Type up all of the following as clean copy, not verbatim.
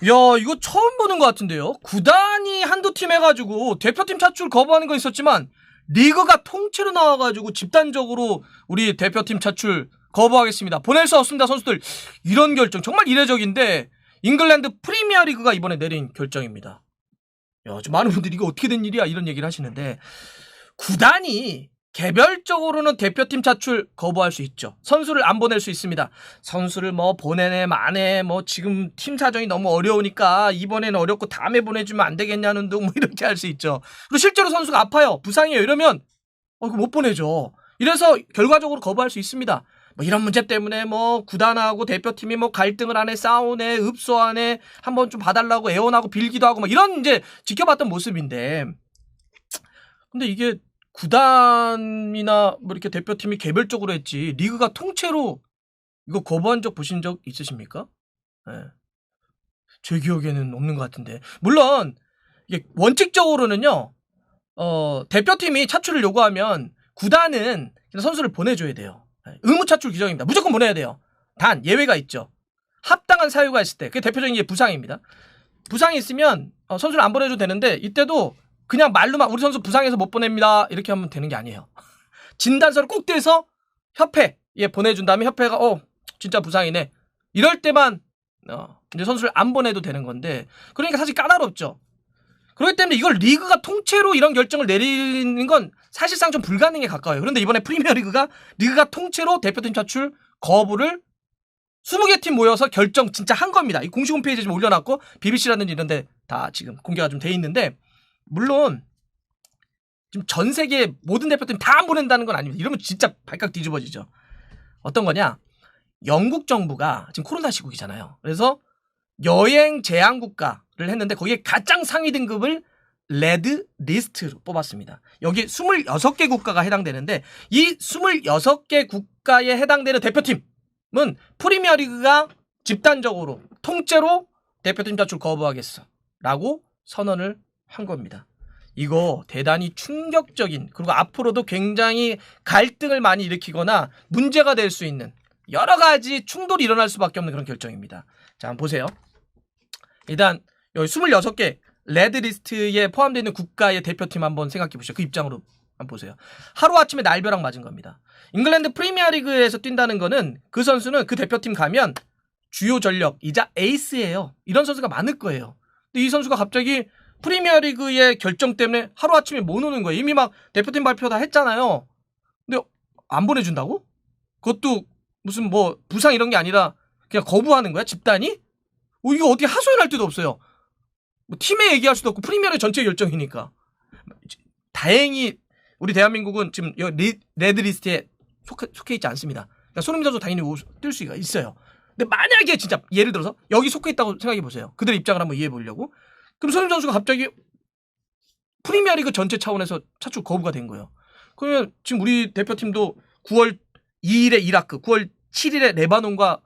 야, 이거 처음 보는 것 같은데요. 구단이 한두 팀 해가지고 대표팀 차출 거부하는 건 있었지만 리그가 통째로 나와가지고 집단적으로 우리 대표팀 차출 거부하겠습니다. 보낼 수 없습니다, 선수들. 이런 결정 정말 이례적인데 잉글랜드 프리미어리그가 이번에 내린 결정입니다. 야, 좀 많은 분들이 이거 어떻게 된 일이야 이런 얘기를 하시는데 구단이 개별적으로는 대표팀 차출 거부할 수 있죠. 선수를 안 보낼 수 있습니다. 선수를 뭐 보내네 마네 뭐 지금 팀 사정이 너무 어려우니까 이번에는 어렵고 다음에 보내주면 안 되겠냐는 등 뭐 이렇게 할 수 있죠. 그리고 실제로 선수가 아파요. 부상이에요. 이러면 그거 못 보내죠. 이래서 결과적으로 거부할 수 있습니다. 뭐 이런 문제 때문에 뭐 구단하고 대표팀이 뭐 갈등을 하네 싸우네 읍소하네 한번 좀 봐달라고 애원하고 빌기도 하고 뭐 이런 이제 지켜봤던 모습인데 근데 이게 구단이나 뭐 이렇게 대표팀이 개별적으로 했지 리그가 통째로 이거 거부한 적 보신 적 있으십니까? 네. 제 기억에는 없는 것 같은데 물론 이게 원칙적으로는요 대표팀이 차출을 요구하면 구단은 선수를 보내줘야 돼요. 의무 차출 규정입니다. 무조건 보내야 돼요. 단 예외가 있죠. 합당한 사유가 있을 때 그게 대표적인 게 부상입니다. 부상이 있으면 선수를 안 보내줘도 되는데 이때도 그냥 말로만 우리 선수 부상해서 못 보냅니다 이렇게 하면 되는 게 아니에요. 진단서를 꼭 떼서 협회에 보내준 다음에 협회가 진짜 부상이네 이럴 때만 이제 선수를 안 보내도 되는 건데 그러니까 사실 까다롭죠. 그렇기 때문에 이걸 리그가 통째로 이런 결정을 내리는 건 사실상 좀 불가능에 가까워요. 그런데 이번에 프리미어리그가 리그가 통째로 대표팀 차출 거부를 20개 팀 모여서 결정 진짜 한 겁니다. 이 공식 홈페이지에 좀 올려놨고 BBC라든지 이런 데 다 지금 공개가 좀 돼 있는데 물론 지금 전 세계 모든 대표팀 다 안 보낸다는 건 아닙니다. 이러면 진짜 발칵 뒤집어지죠. 어떤 거냐? 영국 정부가 지금 코로나 시국이잖아요. 그래서 여행 제한 국가를 했는데 거기에 가장 상위 등급을 레드 리스트로 뽑았습니다. 여기 26개 국가가 해당되는데 이 26개 국가에 해당되는 대표팀은 프리미어리그가 집단적으로 통째로 대표팀 차출 거부하겠어 라고 선언을 한 겁니다. 이거 대단히 충격적인 그리고 앞으로도 굉장히 갈등을 많이 일으키거나 문제가 될 수 있는 여러 가지 충돌이 일어날 수밖에 없는 그런 결정입니다. 자, 한번 보세요. 일단 여기 26개 레드리스트에 포함되어 있는 국가의 대표팀 한번 생각해 보시죠. 그 입장으로 한번 보세요. 하루아침에 날벼락 맞은 겁니다. 잉글랜드 프리미어리그에서 뛴다는 거는 그 선수는 그 대표팀 가면 주요 전력이자 에이스예요. 이런 선수가 많을 거예요. 근데 이 선수가 갑자기 프리미어리그의 결정 때문에 하루아침에 못 오는 거예요. 이미 막 대표팀 발표 다 했잖아요. 근데 안 보내준다고? 그것도 무슨 뭐 부상 이런 게 아니라 그냥 거부하는 거야? 집단이? 이거 어떻게 하소연할 데도 없어요. 뭐 팀에 얘기할 수도 없고 프리미어리그 전체 결정이니까. 다행히 우리 대한민국은 지금 레드리스트에 속해 있지 않습니다. 그러니까 손흥민 선수 당연히 뛸 수가 있어요. 근데 만약에 진짜 예를 들어서 여기 속해 있다고 생각해 보세요. 그들의 입장을 한번 이해해 보려고. 그럼 손흥민 선수가 갑자기 프리미어리그 전체 차원에서 차출 거부가 된 거예요. 그러면 지금 우리 대표팀도 9월 2일에 이라크, 9월 7일에 레바논과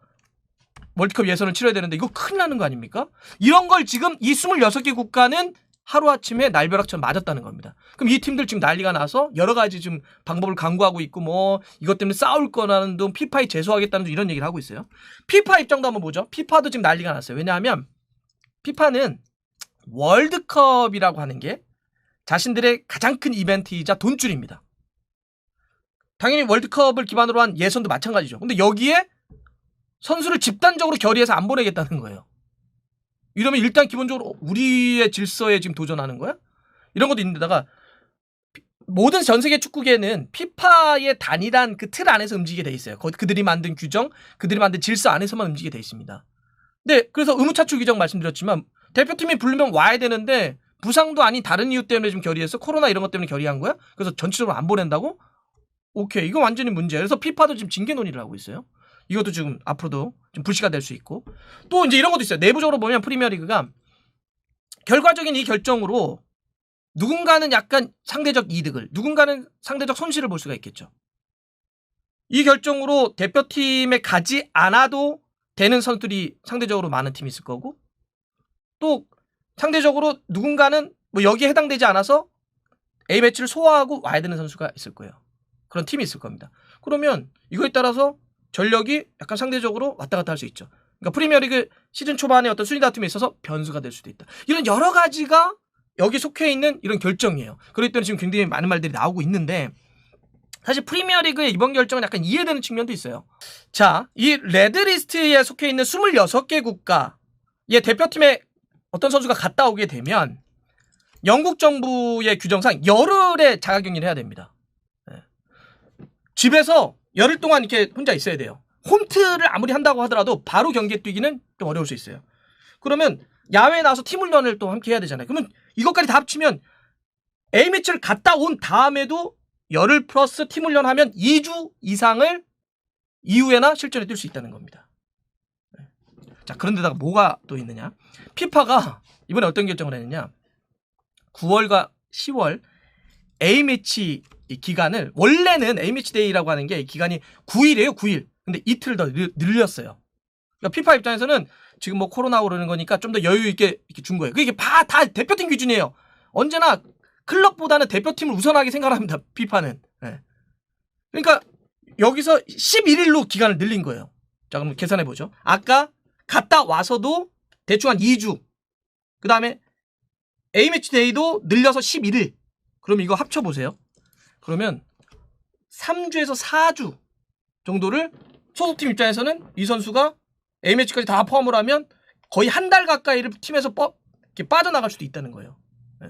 월드컵 예선을 치러야 되는데 이거 큰일 나는 거 아닙니까? 이런 걸 지금 이 26개 국가는 하루아침에 날벼락처럼 맞았다는 겁니다. 그럼 이 팀들 지금 난리가 나서 여러 가지 지금 방법을 강구하고 있고 뭐 이것 때문에 싸울 거라는 둥 피파에 제소하겠다는 둥 이런 얘기를 하고 있어요. 피파 입장도 한번 보죠. 피파도 지금 난리가 났어요. 왜냐하면 피파는 월드컵이라고 하는 게 자신들의 가장 큰 이벤트이자 돈줄입니다. 당연히 월드컵을 기반으로 한 예선도 마찬가지죠. 근데 여기에 선수를 집단적으로 결의해서 안 보내겠다는 거예요. 이러면 일단 기본적으로 우리의 질서에 지금 도전하는 거야? 이런 것도 있는데다가 모든 전 세계 축구계는 피파의 단일한 그 틀 안에서 움직이게 돼 있어요. 그들이 만든 규정, 그들이 만든 질서 안에서만 움직이게 돼 있습니다. 네, 그래서 의무차출 규정 말씀드렸지만 대표팀이 부르면 와야 되는데 부상도 아닌 다른 이유 때문에 좀 결의해서 코로나 이런 것 때문에 결의한 거야? 그래서 전체적으로 안 보낸다고? 오케이, 이거 완전히 문제예요. 그래서 피파도 지금 징계 논의를 하고 있어요. 이것도 지금 앞으로도 좀 불씨가 될 수 있고 또 이제 이런 것도 있어요. 내부적으로 보면 프리미어리그가 결과적인 이 결정으로 누군가는 약간 상대적 이득을 누군가는 상대적 손실을 볼 수가 있겠죠. 이 결정으로 대표팀에 가지 않아도 되는 선수들이 상대적으로 많은 팀이 있을 거고 또 상대적으로 누군가는 뭐 여기에 해당되지 않아서 A매치를 소화하고 와야 되는 선수가 있을 거예요. 그런 팀이 있을 겁니다. 그러면 이거에 따라서 전력이 약간 상대적으로 왔다 갔다 할 수 있죠. 그러니까 프리미어리그 시즌 초반에 어떤 순위 다툼에 있어서 변수가 될 수도 있다. 이런 여러 가지가 여기 속해 있는 이런 결정이에요. 그렇기 때문에 지금 굉장히 많은 말들이 나오고 있는데 사실 프리미어리그의 이번 결정은 약간 이해되는 측면도 있어요. 자, 이 레드리스트에 속해 있는 26개 국가의 대표팀에 어떤 선수가 갔다 오게 되면 영국 정부의 규정상 열흘의 자가격리를 해야 됩니다. 네. 집에서 열흘 동안 이렇게 혼자 있어야 돼요. 홈트를 아무리 한다고 하더라도 바로 경기에 뛰기는 좀 어려울 수 있어요. 그러면 야외에 나와서 팀 훈련을 또 함께 해야 되잖아요. 그러면 이것까지 다 합치면 A매치를 갔다 온 다음에도 열흘 플러스 팀 훈련하면 2주 이상을 이후에나 실전에 뛸 수 있다는 겁니다. 네. 자, 그런데다가 뭐가 또 있느냐? 피파가 이번에 어떤 결정을 했느냐? 9월과 10월 A매치 기간을 원래는 A매치 데이라고 하는 게 기간이 9일이에요. 9일. 근데 이틀 더 늘렸어요. 그러니까 피파 입장에서는 지금 뭐 코로나 오르는 거니까 좀 더 여유 있게 이렇게 준 거예요. 그게 다 대표팀 기준이에요. 언제나 클럽보다는 대표팀을 우선하게 생각합니다. 피파는. 네. 그러니까 여기서 11일로 기간을 늘린 거예요. 자, 그럼 계산해 보죠. 아까 갔다 와서도 대충 한 2주. 그 다음에 A매치 데이도 늘려서 11일. 그럼 이거 합쳐보세요. 그러면 3주에서 4주 정도를 소속팀 입장에서는 이 선수가 A매치까지 다 포함을 하면 거의 한 달 가까이를 팀에서 이렇게 빠져나갈 수도 있다는 거예요. 네.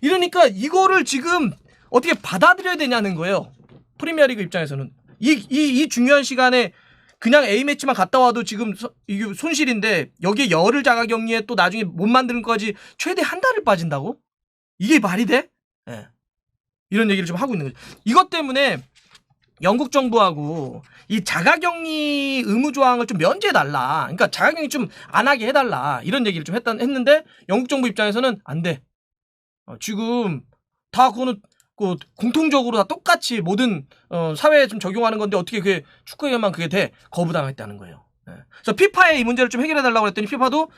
이러니까 이거를 지금 어떻게 받아들여야 되냐는 거예요. 프리미어리그 입장에서는. 이 중요한 시간에 그냥 A매치만 갔다 와도 지금 이게 손실인데 여기에 열흘 자가격리에 또 나중에 못 만드는 것까지 최대 한 달을 빠진다고? 이게 말이 돼? 네. 이런 얘기를 좀 하고 있는 거죠. 이것 때문에 영국 정부하고 이 자가격리 의무 조항을 좀 면제해달라. 그러니까 자가격리 좀 안 하게 해달라. 이런 얘기를 좀 했는데 영국 정부 입장에서는 안 돼. 지금 다 그거는 공통적으로 다 똑같이 모든 사회에 좀 적용하는 건데 어떻게 그게 축구에만 그게 돼? 거부당했다는 거예요. 네. 그래서 피파의 이 문제를 좀 해결해달라고 했더니 피파도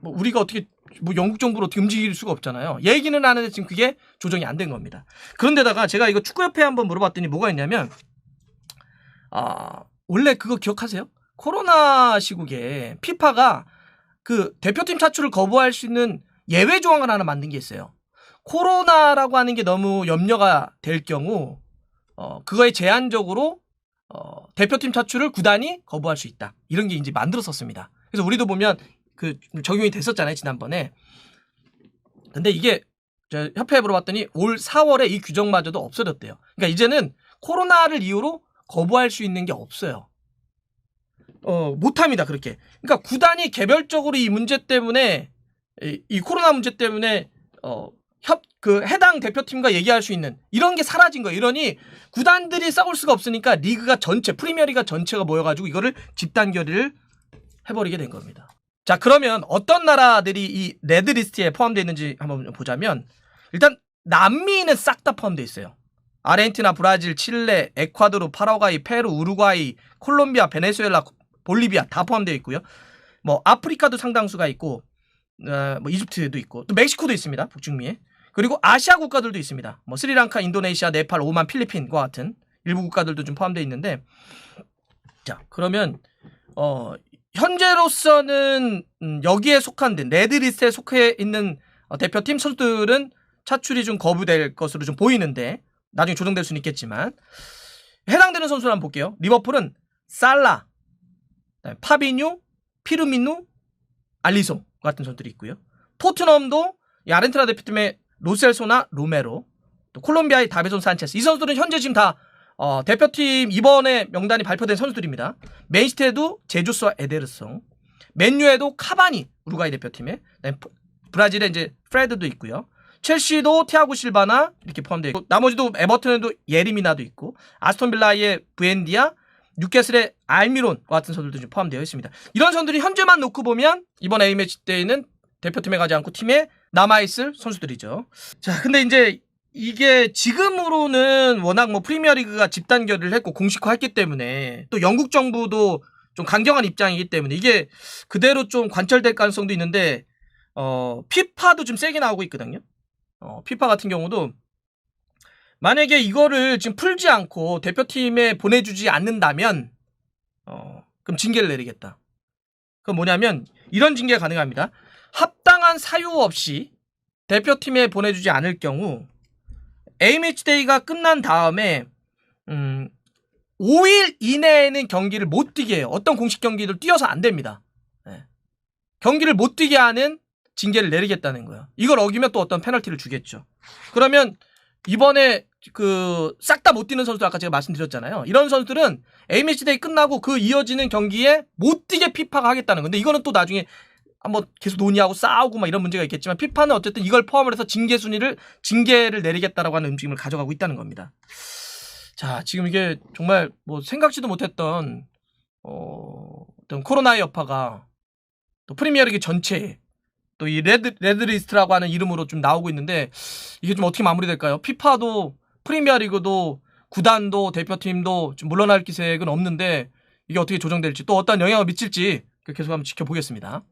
뭐 우리가 어떻게 뭐 영국 정부로 어떻게 움직일 수가 없잖아요. 얘기는 하는데 지금 그게 조정이 안 된 겁니다. 그런데다가 제가 이거 축구협회에 한번 물어봤더니 뭐가 있냐면 원래 그거 기억하세요? 코로나 시국에 피파가 그 대표팀 차출을 거부할 수 있는 예외 조항을 하나 만든 게 있어요. 코로나라고 하는 게 너무 염려가 될 경우 그거에 제한적으로 대표팀 차출을 구단이 거부할 수 있다. 이런 게 이제 만들었었습니다. 그래서 우리도 보면 그 적용이 됐었잖아요, 지난번에. 근데 이게 저 협회에 물어봤더니 올 4월에 이 규정마저도 없어졌대요. 그러니까 이제는 코로나를 이유로 거부할 수 있는 게 없어요. 못합니다, 그렇게. 그러니까 구단이 개별적으로 이 문제 때문에 이 코로나 문제 때문에 해당 대표팀과 얘기할 수 있는 이런 게 사라진 거예요. 이러니 구단들이 싸울 수가 없으니까 리그가 전체, 프리미어리가 전체가 모여가지고 이거를 집단 결의를 해버리게 된 겁니다. 자, 그러면 어떤 나라들이 이 레드리스트에 포함되어 있는지 한번 보자면 일단 남미는 싹 다 포함되어 있어요. 아르헨티나, 브라질, 칠레, 에콰도르, 파라과이, 페루, 우루과이, 콜롬비아, 베네수엘라, 볼리비아 다 포함되어 있고요. 뭐 아프리카도 상당수가 있고 뭐 이집트도 있고 또 멕시코도 있습니다. 북중미에. 그리고 아시아 국가들도 있습니다. 뭐 스리랑카, 인도네시아, 네팔, 오만, 필리핀과 같은 일부 국가들도 좀 포함되어 있는데 자, 그러면 현재로서는 여기에 속한 레드리스트에 속해 있는 대표팀 선수들은 차출이 좀 거부될 것으로 좀 보이는데 나중에 조정될 수는 있겠지만 해당되는 선수를 한번 볼게요. 리버풀은 살라, 파비뉴, 피르미누, 알리송 같은 선수들이 있고요. 토트넘도 아르헨티나 대표팀의 로셀소나 로메로, 또 콜롬비아의 다비손 산체스. 이 선수들은 현재 지금 다 대표팀 이번에 명단이 발표된 선수들입니다. 맨시티에도 제주스와 에데르송, 맨유에도 카바니, 우루과이 대표팀에, 브라질에 이제 프레드도 있고요. 첼시도 티아고 실바나 이렇게 포함되어 있고, 나머지도 에버튼에도 예리미나도 있고, 아스톤빌라의 부엔디아, 뉴캐슬의 알미론과 같은 선수들도 좀 포함되어 있습니다. 이런 선수들이 현재만 놓고 보면 이번 A매치 때에는 대표팀에 가지 않고 팀에 남아있을 선수들이죠. 자, 근데 이제 이게 지금으로는 워낙 뭐 프리미어리그가 집단 결의를 했고 공식화했기 때문에 또 영국 정부도 좀 강경한 입장이기 때문에 이게 그대로 좀 관철될 가능성도 있는데 피파도 좀 세게 나오고 있거든요. 피파 같은 경우도 만약에 이거를 지금 풀지 않고 대표팀에 보내주지 않는다면 그럼 징계를 내리겠다. 그건 뭐냐면 이런 징계가 가능합니다. 합당한 사유 없이 대표팀에 보내주지 않을 경우 A매치데이가 끝난 다음에 5일 이내에는 경기를 못 뛰게 해요. 어떤 공식 경기를 뛰어서 안 됩니다. 네. 경기를 못 뛰게 하는 징계를 내리겠다는 거예요. 이걸 어기면 또 어떤 페널티를 주겠죠. 그러면 이번에 싹 다 못 뛰는 선수들 아까 제가 말씀드렸잖아요. 이런 선수들은 A매치데이 끝나고 그 이어지는 경기에 못 뛰게 피파가 하겠다는 건데 이거는 또 나중에 한번 계속 논의하고 싸우고 막 이런 문제가 있겠지만 피파는 어쨌든 이걸 포함을 해서 징계를 내리겠다라고 하는 움직임을 가져가고 있다는 겁니다. 자, 지금 이게 정말 뭐 생각지도 못했던 어떤 코로나의 여파가 또 프리미어리그 전체에 또 이 레드리스트라고 하는 이름으로 좀 나오고 있는데 이게 좀 어떻게 마무리될까요? 피파도 프리미어리그도 구단도 대표팀도 좀 물러날 기색은 없는데 이게 어떻게 조정될지 또 어떤 영향을 미칠지 계속 한번 지켜보겠습니다.